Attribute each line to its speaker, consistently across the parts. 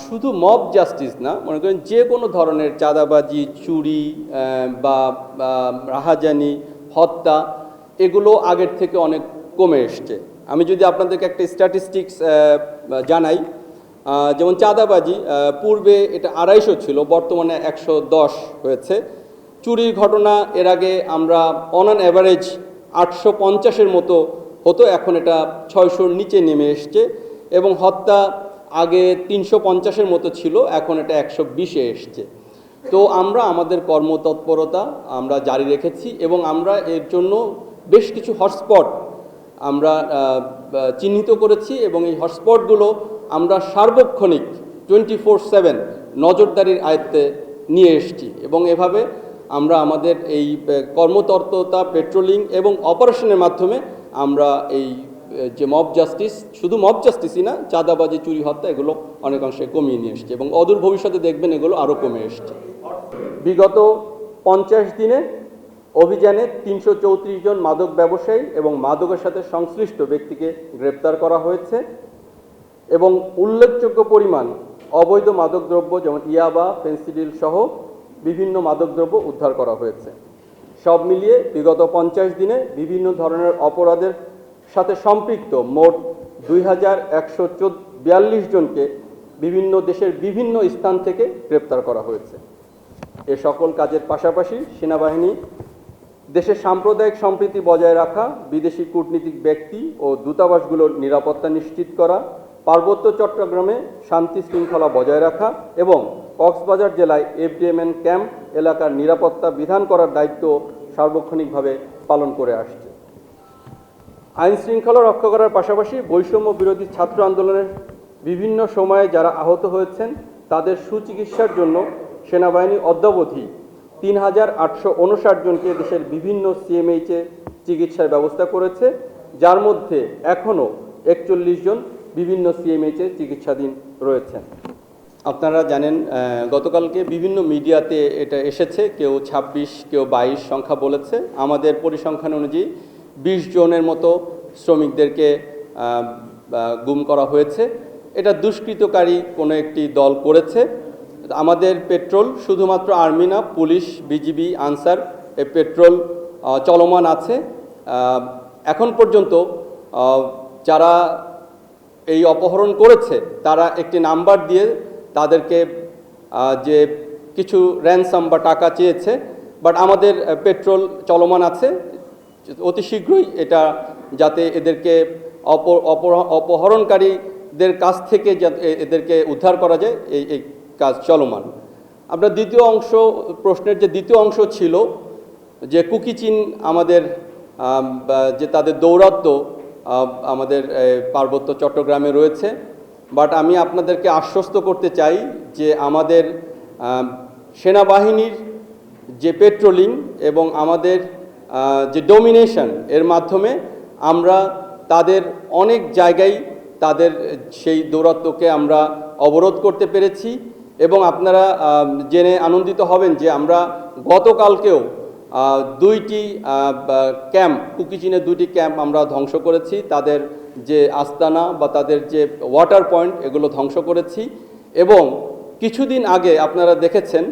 Speaker 1: শুধু mob justice না, মনে করেন যে কোনো ধরনের চাঁদাবাজি, চুরি বা রাহাজানি, হত্যা, এগুলো আগের থেকে অনেক কমে এসছে। আমি যদি আপনাদেরকে একটা স্ট্যাটিস্টিক্স জানাই, যেমন চাঁদাবাজি পূর্বে এটা 250 ছিল, বর্তমানে 110 হয়েছে। চুরির ঘটনা এর আগে আমরা অন অ্যান অ্যাভারেজ 850-এর মতো হতো, এখন এটা 600-র নিচে নেমে এসছে। এবং হত্যা আগে 350-এর মতো ছিল, এখন এটা 120-এ এসছে। তো আমরা আমাদের কর্মতৎপরতা আমরা জারি রেখেছি এবং আমরা এর জন্য বেশ কিছু হটস্পট আমরা চিহ্নিত করেছি এবং এই হটস্পটগুলো আমরা সার্বক্ষণিক 24/7 নজরদারির আয়ত্তে নিয়ে এসেছি এবং এভাবে আমরা আমাদের এই কর্মতৎপরতা, পেট্রোলিং এবং অপারেশনের মাধ্যমে আমরা এই যে মব জাস্টিস, শুধু মব জাস্টিসই না, চাঁদাবাজি, চুরি, হত্যা, এগুলো অনেকাংশে কমিয়ে নিয়ে এসছে এবং অদূর ভবিষ্যতে দেখবেন এগুলো আরও কমে এসছে। বিগত 50 দিনে অভিযানে 334 জন মাদক ব্যবসায়ী এবং মাদকের সাথে সংশ্লিষ্ট ব্যক্তিকে গ্রেপ্তার করা হয়েছে এবং উল্লেখযোগ্য পরিমাণ অবৈধ মাদকদ্রব্য যেমন ইয়াবা, ফেন্সিডিল সহ বিভিন্ন মাদকদ্রব্য উদ্ধার করা হয়েছে। সব মিলিয়ে বিগত 50 দিনে বিভিন্ন ধরনের অপরাধের সাথে সম্পৃক্ত মোট 2142 জনকে বিভিন্ন দেশের বিভিন্ন স্থান থেকে গ্রেপ্তার করা হয়েছে। এ সকল কাজের পাশাপাশি সেনাবাহিনী দেশের সাম্প্রদায়িক সম্প্রীতি বজায় রাখা, বিদেশি কূটনীতিক ব্যক্তি ও দূতাবাসগুলোর নিরাপত্তা নিশ্চিত করা, পার্বত্য চট্টগ্রামে শান্তি শৃঙ্খলা বজায় রাখা এবং কক্সবাজার জেলায় এফডিএমএন ক্যাম্প এলাকার নিরাপত্তা বিধান করার দায়িত্ব সার্বক্ষণিকভাবে পালন করে আসছে। আইন শৃঙ্খলা রক্ষা করার পাশাপাশি বৈষম্য বিরোধী ছাত্র আন্দোলনের বিভিন্ন সময়ে যারা আহত হয়েছেন তাদের সুচিকিৎসার জন্য সেনাবাহিনী অদ্যাবধি 3859 জনকে দেশের বিভিন্ন সিএমএইচে চিকিৎসার ব্যবস্থা করেছে, যার মধ্যে এখনও 41 জন বিভিন্ন সিএমএইচে চিকিৎসাধীন রয়েছেন। আপনারা জানেন গতকালকে বিভিন্ন মিডিয়াতে এটা এসেছে, কেউ 26, কেউ 22 সংখ্যা বলেছে। আমাদের পরিসংখ্যান অনুযায়ী 20 জনের মতো শ্রমিকদেরকে গুম করা হয়েছে। এটা দুষ্কৃতকারী কোনো একটি দল করেছে। আমাদের পেট্রোল শুধুমাত্র আর্মি না, পুলিশ, বিজিবি, আনসার, এই পেট্রোল চলমান আছে। এখন পর্যন্ত যারা এই অপহরণ করেছে তারা একটি নাম্বার দিয়ে তাদেরকে যে কিছু র্যানসাম বা টাকা চেয়েছে, বাট আমাদের পেট্রোল চলমান আছে। অতি শীঘ্রই এটা যাতে এদেরকে অপহরণকারীদের কাছ থেকে এদেরকে উদ্ধার করা যায়, এই কাজ চলমান। আপনার প্রশ্নের যে দ্বিতীয় অংশ ছিল যে কুকি চিন আমাদের যে তাদের দৌরাত্ম্য আমাদের পার্বত্য চট্টগ্রামে রয়েছে, বাট আমি আপনাদেরকে আশ্বস্ত করতে চাই যে আমাদের সেনাবাহিনীর যে পেট্রোলিং এবং আমাদের যে ডমিনেশন এর মাধ্যমে আমরা তাদের অনেক জায়গায় তাদের সেই দৌরাত্ম্যকে আমরা অবরোধ করতে পেরেছি এবং আপনারা জেনে আনন্দিত হবেন যে আমরা গতকালকেও 2টি ক্যাম্প, কুকি চিনের 2টি ক্যাম্প আমরা ধ্বংস করেছি। তাদের যে আস্তানা বা তাদের যে ওয়াটার পয়েন্ট এগুলো ধ্বংস করেছি এবং কিছুদিন আগে আপনারা দেখেছেন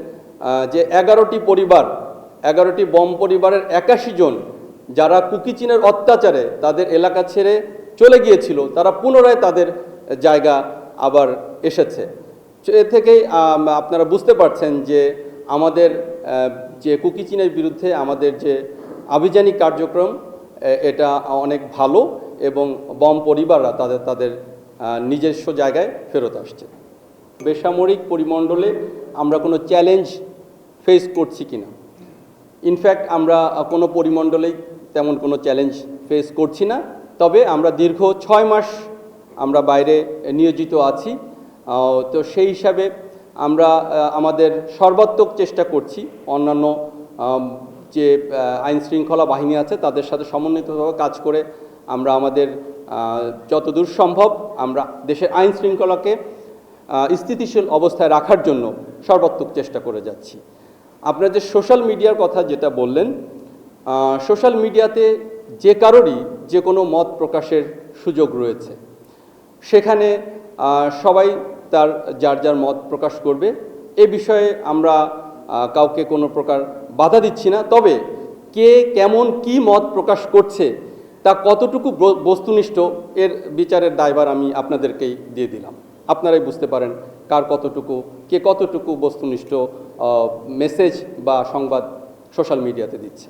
Speaker 1: যে 11টি বম পরিবারের 81 জন যারা কুকি চিনের অত্যাচারে তাদের এলাকা ছেড়ে চলে গিয়েছিল, তারা পুনরায় তাদের জায়গা আবার এসেছে। এ থেকেই আপনারা বুঝতে পারছেন যে আমাদের যে কুকি চিনের বিরুদ্ধে আমাদের যে আভিযানিক কার্যক্রম এটা অনেক ভালো এবং বম পরিবাররা তাদের নিজস্ব জায়গায় ফেরত আসছে। বেসামরিক পরিমণ্ডলে আমরা কোনো চ্যালেঞ্জ ফেস করছি কিনা, ইনফ্যাক্ট আমরা কোনো পরিমণ্ডলেই তেমন কোনো চ্যালেঞ্জ ফেস করছি না। তবে আমরা দীর্ঘ 6 মাস আমরা বাইরে নিয়োজিত আছি, তো সেই হিসাবে আমরা আমাদের সর্বাত্মক চেষ্টা করছি অন্যান্য যে আইন শৃঙ্খলা বাহিনী আছে তাদের সাথে সমন্বিতভাবে কাজ করে আমরা আমাদের যতদূর সম্ভব আমরা দেশের আইন শৃঙ্খলাকে স্থিতিশীল অবস্থায় রাখার জন্য সর্বাত্মক চেষ্টা করে যাচ্ছি। আপনারা যে সোশ্যাল মিডিয়ার কথা যেটা বললেন, সোশ্যাল মিডিয়াতে যে কারোরই যে কোনো মত প্রকাশের সুযোগ রয়েছে। সেখানে সবাই তার যার যার মত প্রকাশ করবে। এ বিষয়ে আমরা কাউকে কোনো প্রকার বাধা দিচ্ছি না। তবে কে কেমন কি মত প্রকাশ করছে, তা কতটুকু বস্তুনিষ্ঠ, এর বিচারের দায়ভার আমি আপনাদেরকেই দিয়ে দিলাম। আপনারাই বুঝতে পারেন কার কতটুকু, কে কতটুকু বস্তুনিষ্ঠ মেসেজ বা সংবাদ সোশ্যাল মিডিয়াতে দিচ্ছে।